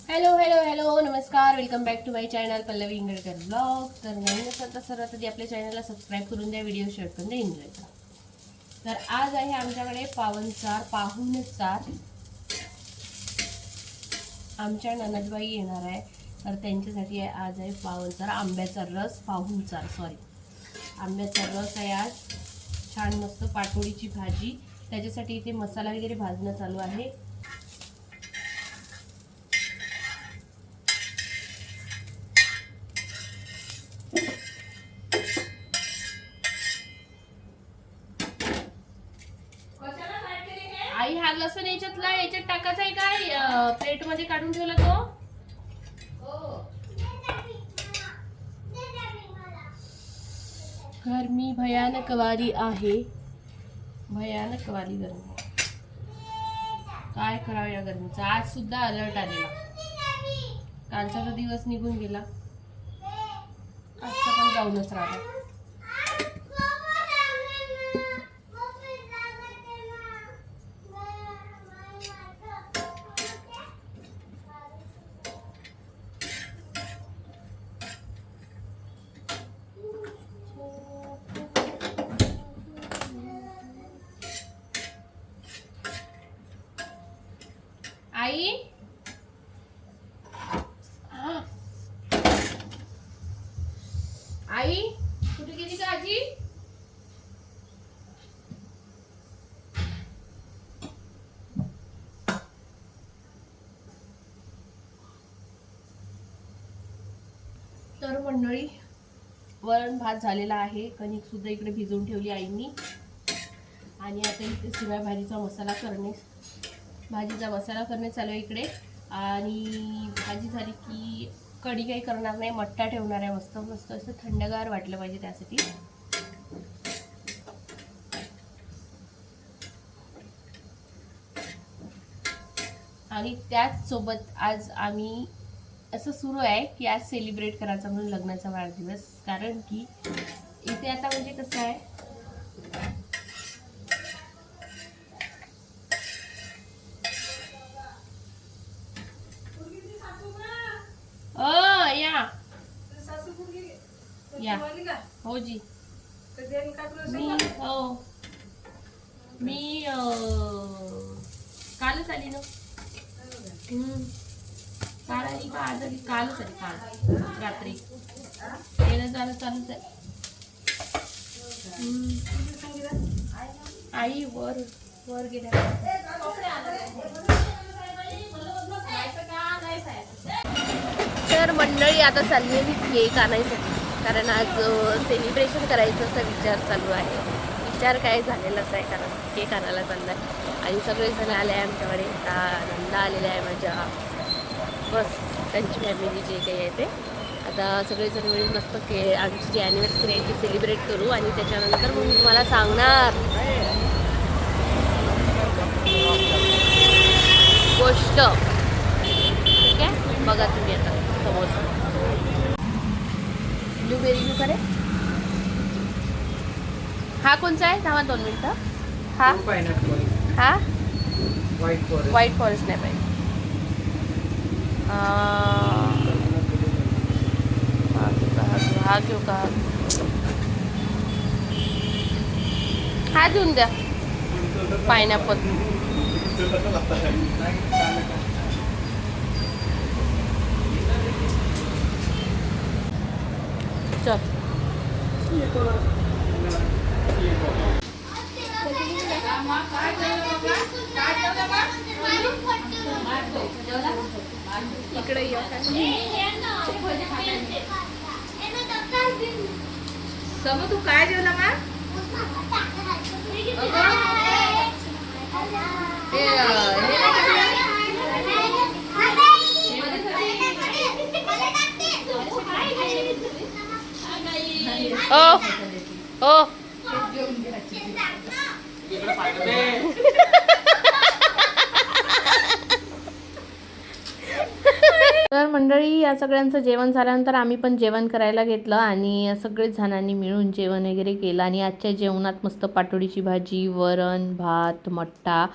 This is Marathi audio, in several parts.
हॅलो हॅलो हॅलो नमस्कार, welcome back to my channel Pallavi Ingalkar blog. तर नवीन असाल तर सर्वात आधी आपल्या चॅनलला सबस्क्राईब करून द्या, व्हिडिओ शेअर करून द्या, एन्जॉय करा. तर आज आहे आमच्याकडे पाहुणचार. आमच्या ननदबाई येणार आहे, तर त्यांच्यासाठी आज आहे पाहुणचार. आंब्याचा रस आंब्याचा रस आहे आज. छान मस्त पाटोळीची भाजी, त्याच्यासाठी इथे मसाला वगैरे भाजणं चालू आहे. आई, हा लसूण याच्यात टाकायचा आहे काय? प्लेट मध्ये काढून ठेवला तो. गरमी भयानक वारी आहे, भयानक वारी गरमी. काय करावं या गरमीचा. आज सुद्धा अलर्ट आलेला. कालचा तर दिवस निघून गेला, आजचा पण जाऊनच राहिला. आई, आई कुठे गेली का आजी? तर मंडळी, वरण भात झालेला आहे. कणिक सुद्धा इकडे भिजवून ठेवली आईंनी. आणि आता इथे शिवाय भाजीचा मसाला करणे चालू आहे इकडे. आणि भाजी झाली की कढी काही करणार नाही, मट्टा ठेवणार आहे. मस्त मस्त असं थंडगार वाटलं पाहिजे त्यासाठी. आणि त्याच सोबत आज आम्ही असं सुरू आहे की आज सेलिब्रेट करायचा म्हणून लग्नाचा वाढदिवस. कारण की इथे आता म्हणजे कसं आहे, या हो जी, मी कालच आली ना. काल आली का आज आली? कालच आली, काल रात्री. येणं जाणं चालूच आहे. आई वर वर गेल्या. तर मंडळी, आता चालली मी केक आणायसाठी. कारण आज सेलिब्रेशन करायचं असा विचार चालू आहे. विचार काय झालेलाच आहे, कारण केक आणायला चालला आहे. आणि सगळेजण आले आहे आमच्याकडे. नंदा आलेले आहे माझ्या, बस त्यांची फॅमिली जे काही आहे ते. आता सगळेजण मिळून मस्त आमची जी ॲनिव्हर्सरी आहे ती सेलिब्रेट करू. आणि त्याच्यानंतर मग मी तुम्हाला सांगणार गोष्ट. ठीक आहे, बघा तुम्ही आता समोर. ब्लूबेरी करे. हा कोणचा आहे? थांबा 2 मिनिटं. हा हा व्हाईट फॉरेस्ट नाही पाहिजे. हा घेऊ का? हा देऊन द्या. पायनॅपल. चल. इकडे या. समू, तू काय जेवला मा? ओ मंडळी, या सगळ्यांचं जेवण झाल्यानंतर आम्ही पण जेवण करायला घेतलं आणि सगळेच जणांनी मिळून जेवण वगैरे केलं. आणि आजच्या जेवणात मस्त पाटोडीची भाजी, वरण, भात, मट्टा,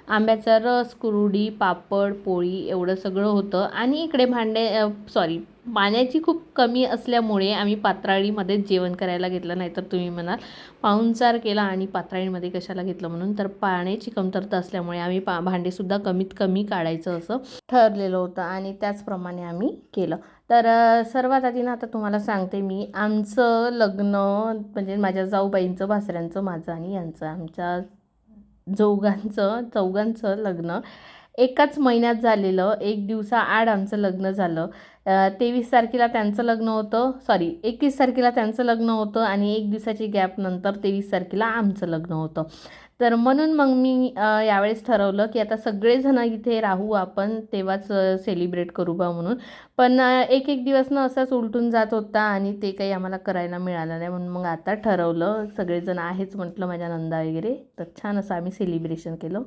आंब्याचा रस, कुरडी, पापड, पोळी एवढं सगळं होतं. आणि इकडे पाण्याची खूप कमी असल्यामुळे आम्ही पात्राळीमध्येच जेवण करायला घेतलं. नाहीतर तुम्ही म्हणाल पाहुणचार केला आणि पात्राळीमध्ये कशाला घेतलं म्हणून. तर पाण्याची कमतरता असल्यामुळे आम्ही भांडेसुद्धा कमीत कमी काढायचं असं ठरलेलं होतं आणि त्याचप्रमाणे आम्ही केलं. तर सर्वात आधी ना आता तुम्हाला सांगते मी, आमचं लग्न म्हणजे माझ्या जाऊबाईंचं, भासऱ्यांचं, माझं आणि यांचं, आमच्या चौघांचं लग्न एकाच महिन्यात झालेलं. 1 दिवसाआड आमचं लग्न झालं. 23 तारखेला त्यांचं लग्न होतं, 21 तारखेला त्यांचं लग्न होतं आणि 1 दिवसाची गॅप नंतर 23 तारखेला आमचं लग्न होतं. तर म्हणून मग मी यावेळेस ठरवलं की आता सगळेजण इथे राहू आपण, तेव्हाच सेलिब्रेट करू बा म्हणून. पण एक दिवस ना असाच उलटून जात होता आणि ते काही आम्हाला करायला मिळालं नाही. म्हणून मग आता ठरवलं, सगळेजण आहेच म्हटलं, माझ्या नंदा वगैरे, तर छान असं आम्ही सेलिब्रेशन केलं.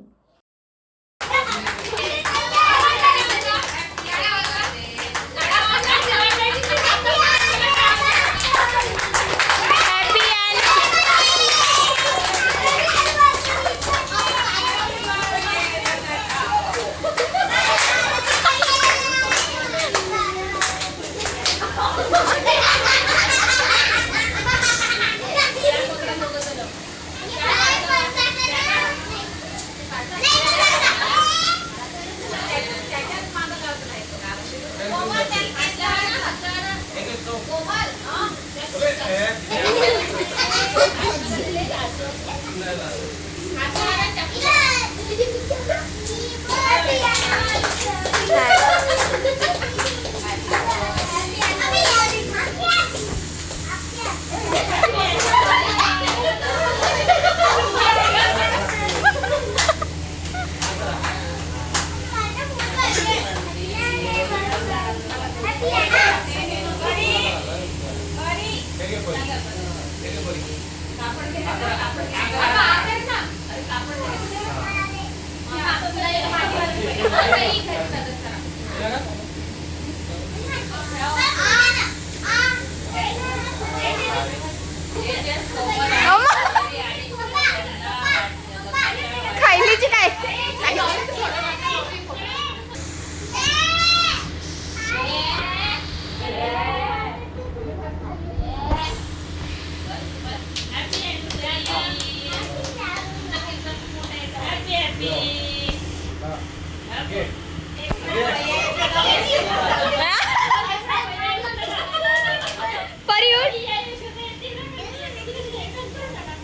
खायलीची काय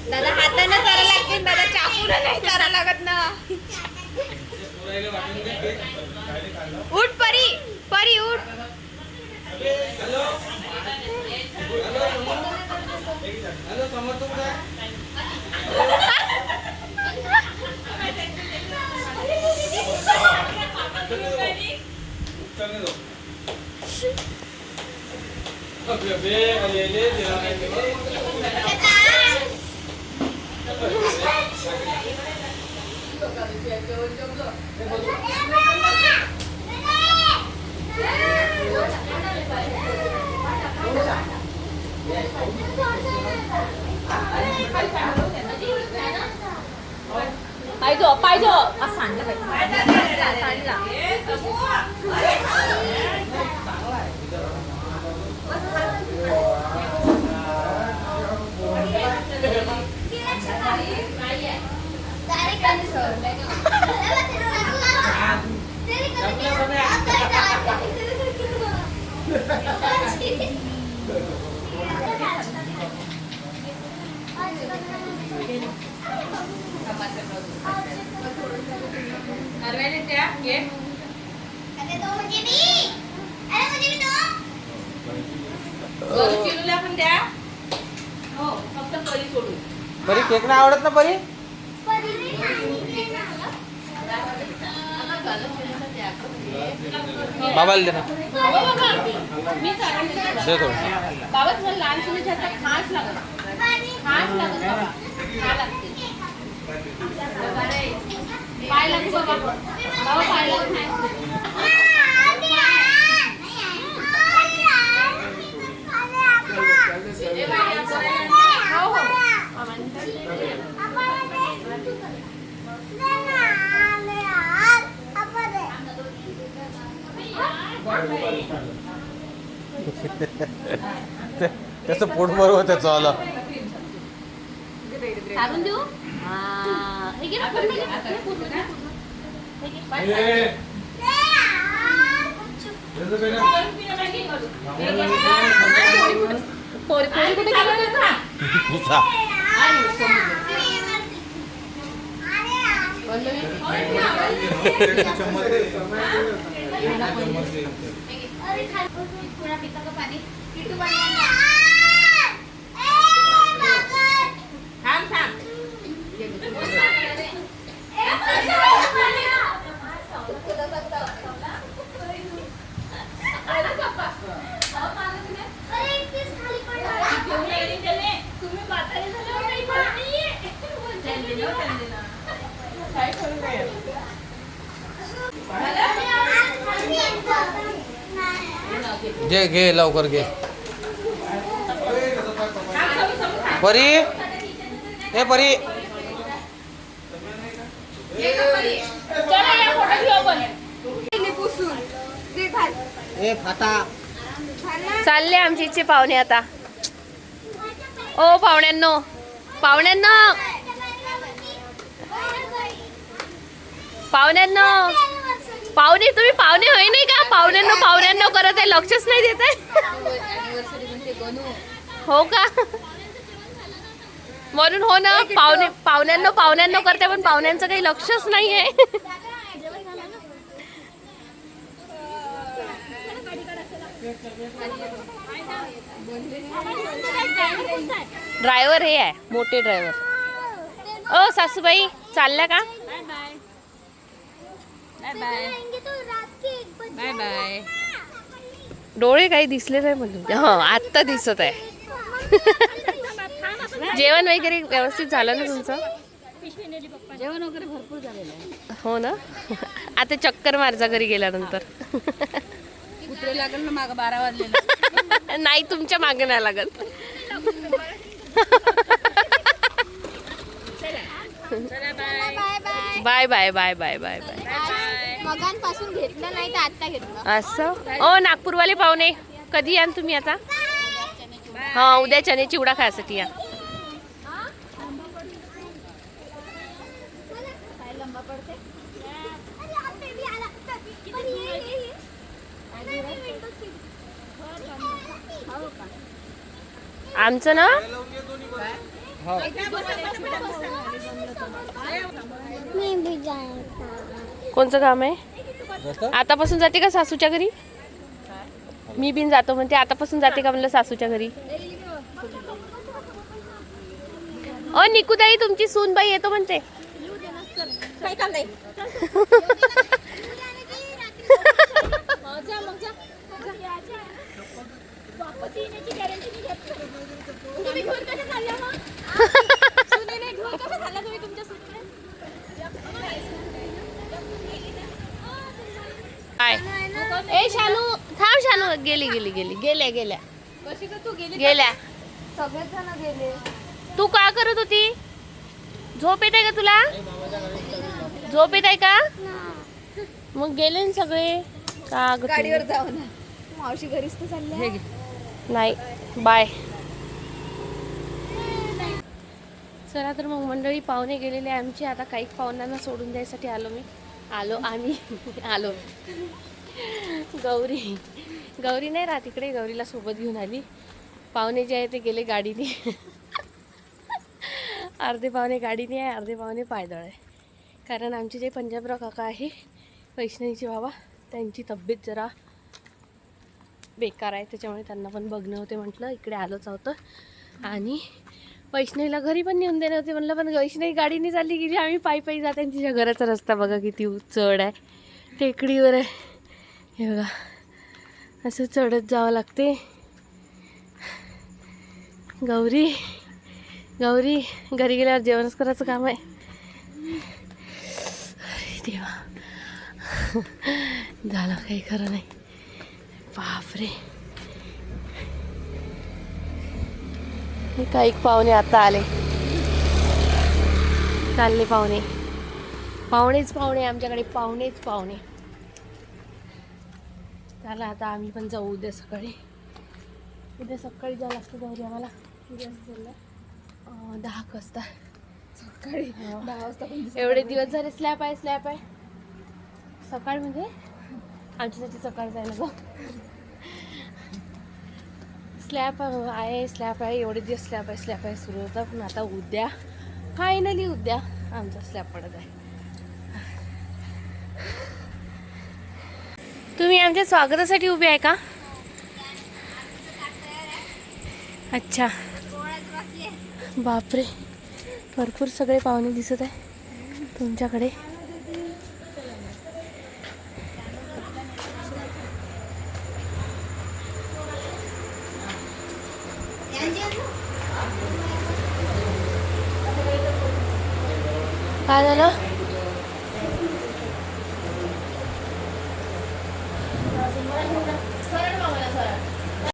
दादा हाताने करायला लागते, दादा चाकूने नाही करायला लागत ना. उठ परी, परी उठ. पाहिजे परी केक नाही आवडत ना परी? बाबाला दे ना. दे थोडं. बाबा तुम्हाला लहान सुनेच्या खास लागत, खास लागत बाबा, खा लागते. पाय लागू बाबा, बाबा पाय लागू. त्याचं पोट बरोबर त्याचं आलं. काढून देऊ. हे घे ना, पूर्ण घे. हे पूर्ण घे. हे घे. पोरी कुठे गेली? घे घे लवकर घे. परी ए परी ए फाटा. चालले आमचे इच्छे पाहुणे आता. ओ पाहुण्यांनो, पाहुण्यांनो, पाहुण्यांनो, पाहुणे तुम्ही पाहुणे होई नाही का? पाहुण्यांनो पाहुण्यांनो करत आहे, लक्षच नाही देत आहे. हो का? म्हणून हो ना, पाहुण्यांनो पाहुण्यांनो करते, पण पाहुण्यांचं काही लक्षच नाही आहे. ड्रायव्हर हे आहे, मोठे ड्रायव्हर. ओ सासूबाई चालल्या का? Bye bye. डोळे काही दिसले नाही म्हणून. हा आत्ता दिसत आहे. जेवण वगैरे व्यवस्थित झालं ना तुमचं? जेवण वगैरे भरपूर झालेलं आहे. हो ना. आता चक्कर मारजा घरी गेल्यानंतर. कुत्रे लागल ना मागं 12 वाजले. नाही, तुमच्या मागे नाही लागत. Bye bye bye bye bye bye. मगांपासून घेतलं नाही तर आता घेतलं. असं. ओ नागपूरवाले पाहुणे, कधी याल तुम्ही आता? हा, उद्या चणे चिवडा खायसाठी या. आमचं ना कोणचं काम आहे? आतापासून जाते का सासूच्या घरी? मी बिन जातो म्हणते. आतापासून जाते का म्हणलं सासूच्या घरी? ओ निकुताई, तुमची सूनबाई येतो म्हणते. काही काम नाही. काय? ए शानू थांब, शानू गेली गेली गेली गेल्या गेल्या गेल्या. सगळेच जण गेले. तू का करत होती? झोप येत आहे का तुला? झोप येत आहे का? मग गेले ना सगळे. का ग गाडीवर जाऊ ना. मावशी घरीच तर चालली. नाही, बाय. चला तर मग मंडळी, पाहुणे गेलेले आमचे. आता काही पाहुण्यांना सोडून द्यायसाठी आम्ही आलो. गौरी नाही राहत इकडे. गौरीला सोबत घेऊन आली. पाहुणे जे आहे ते गेले गाडीने. अर्धे पाहुणे गाडीने आहे, अर्धे पाहुणे पायदळ आहे. कारण आमचे जे पंजाबराव काका आहे, वैष्णवीचे बाबा, त्यांची तब्येत जरा बेकार आहे. त्याच्यामुळे त्यांना पण बघणं होते. म्हटलं इकडे आलोच होतं. आणि वैष्णवीला घरी पण नेऊन देणं होते म्हणलं, पण वैष्णवी गाडीने चालली गेली. आम्ही पायी पायी जाते. आणि तिच्या घराचा रस्ता बघा किती चढ आहे, टेकडीवर आहे. हे बघा, असं चढत जावं लागते. गौरी घरी गेल्यावर जेवणच करायचं काम आहे. अरे देवा, झालं काही खरं नाही. बापरे. काही पाहुणे आता आले. चालले पाहुणेच आमच्याकडे. पाहुणेच पाहुणे. चला आता आम्ही पण जाऊ उद्या सकाळी. उद्या सकाळी जावं लागतं गौरी आम्हाला. 10 वाजता सकाळी 10 वाजता पण एवढे दिवस झाले स्लॅब आहे स्लॅब आहे. सकाळ म्हणजे आमच्यासाठी सकाळ जायला गं. स्लॅब आहे एवढे दिवस स्लॅब आहे सुरू होता. पण आता उद्या फायनली उद्या आमचा स्लॅब पडत आहे. तुम्ही आमच्या स्वागतासाठी उभे आहे का? अच्छा. बापरे, भरपूर सगळे पाहुणे दिसत आहे तुमच्याकडे. काय झालं? सरळ मामाला सरळ.